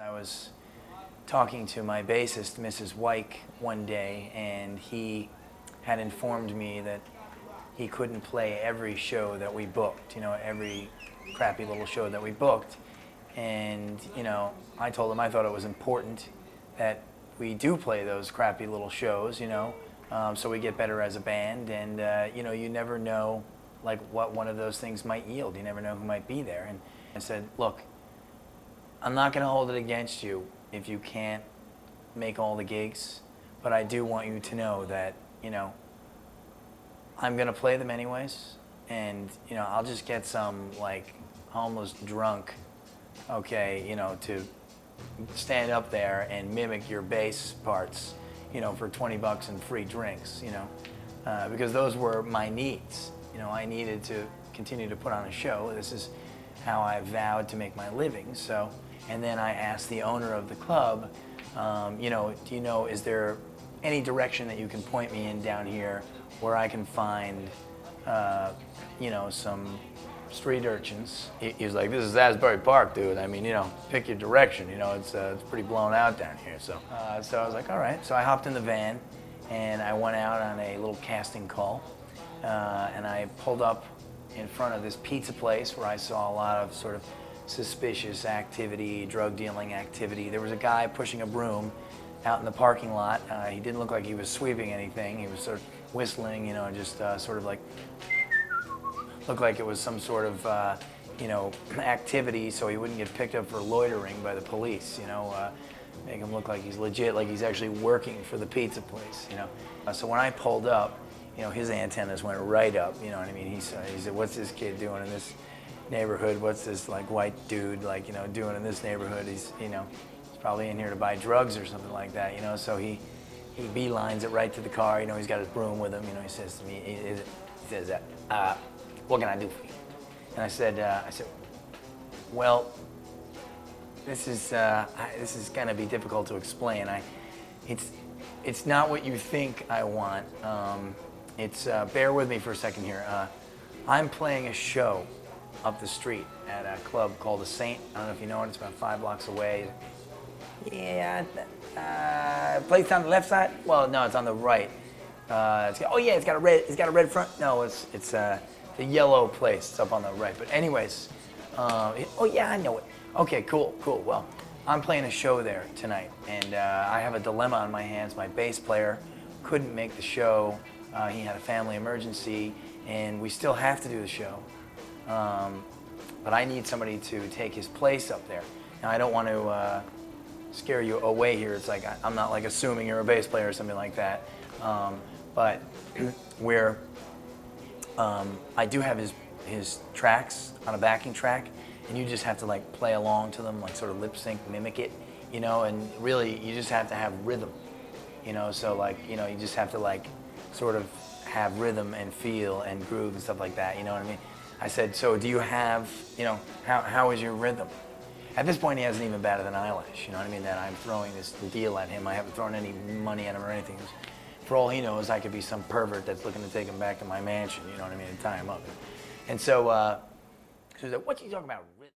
I was talking to my bassist, Mrs. Wyke, one day, and he had informed me that he couldn't play every show that we booked, every crappy little show that we booked. And, I told him I thought it was important that we do play those crappy little shows, so we get better as a band. And, you never know, like, what one of those things might yield. You never know who might be there. And I said, look, I'm not going to hold it against you if you can't make all the gigs, but I do want you to know that, I'm going to play them anyways, and, I'll just get some, like, almost drunk, okay, to stand up there and mimic your bass parts, for $20 and free drinks, because those were my needs. I needed to continue to put on a show. This is how I vowed to make my living. So, and then I asked the owner of the club, is there any direction that you can point me in down here where I can find, some street urchins? He was like, this is Asbury Park, dude. I mean, pick your direction. It's pretty blown out down here. So I was like, all right. So I hopped in the van and I went out on a little casting call, and I pulled up in front of this pizza place where I saw a lot of sort of suspicious activity, drug dealing activity. There was a guy pushing a broom out in the parking lot. He didn't look like he was sweeping anything. He was sort of whistling, just sort of like, looked like it was some sort of, activity so he wouldn't get picked up for loitering by the police, make him look like he's legit, like he's actually working for the pizza place, So when I pulled up, his antennas went right up, you know what I mean? He said, what's this kid doing in this neighborhood? What's this like white dude doing in this neighborhood? He's probably in here to buy drugs or something like that, So he beelines it right to the car. He's got his broom with him. He says to me, he says, what can I do for you? And I said, well, this is gonna be difficult to explain. It's not what you think I want. Bear with me for a second here. I'm playing a show up the street at a club called The Saint. I don't know if you know it. It's about 5 blocks away. Yeah, place on the left side? Well, no, it's on the right. It's got a red front. No, it's the yellow place. It's up on the right. But anyways, I know it. Okay, cool. Well, I'm playing a show there tonight, and I have a dilemma on my hands. My bass player couldn't make the show. He had a family emergency, and we still have to do the show. But I need somebody to take his place up there. Now, I don't want to scare you away here. It's like I'm not like assuming you're a bass player or something like that. But I do have his tracks on a backing track, and you just have to like play along to them, like sort of lip sync, mimic it, and really you just have to have rhythm, so like, you just have to like sort of have rhythm and feel and groove and stuff like that, you know what I mean? I said, so do you have, how is your rhythm? At this point, he hasn't even batted an eyelash, you know what I mean, that I'm throwing this deal at him. I haven't thrown any money at him or anything. For all he knows, I could be some pervert that's looking to take him back to my mansion, you know what I mean, and tie him up. And so, he said, what you talking about?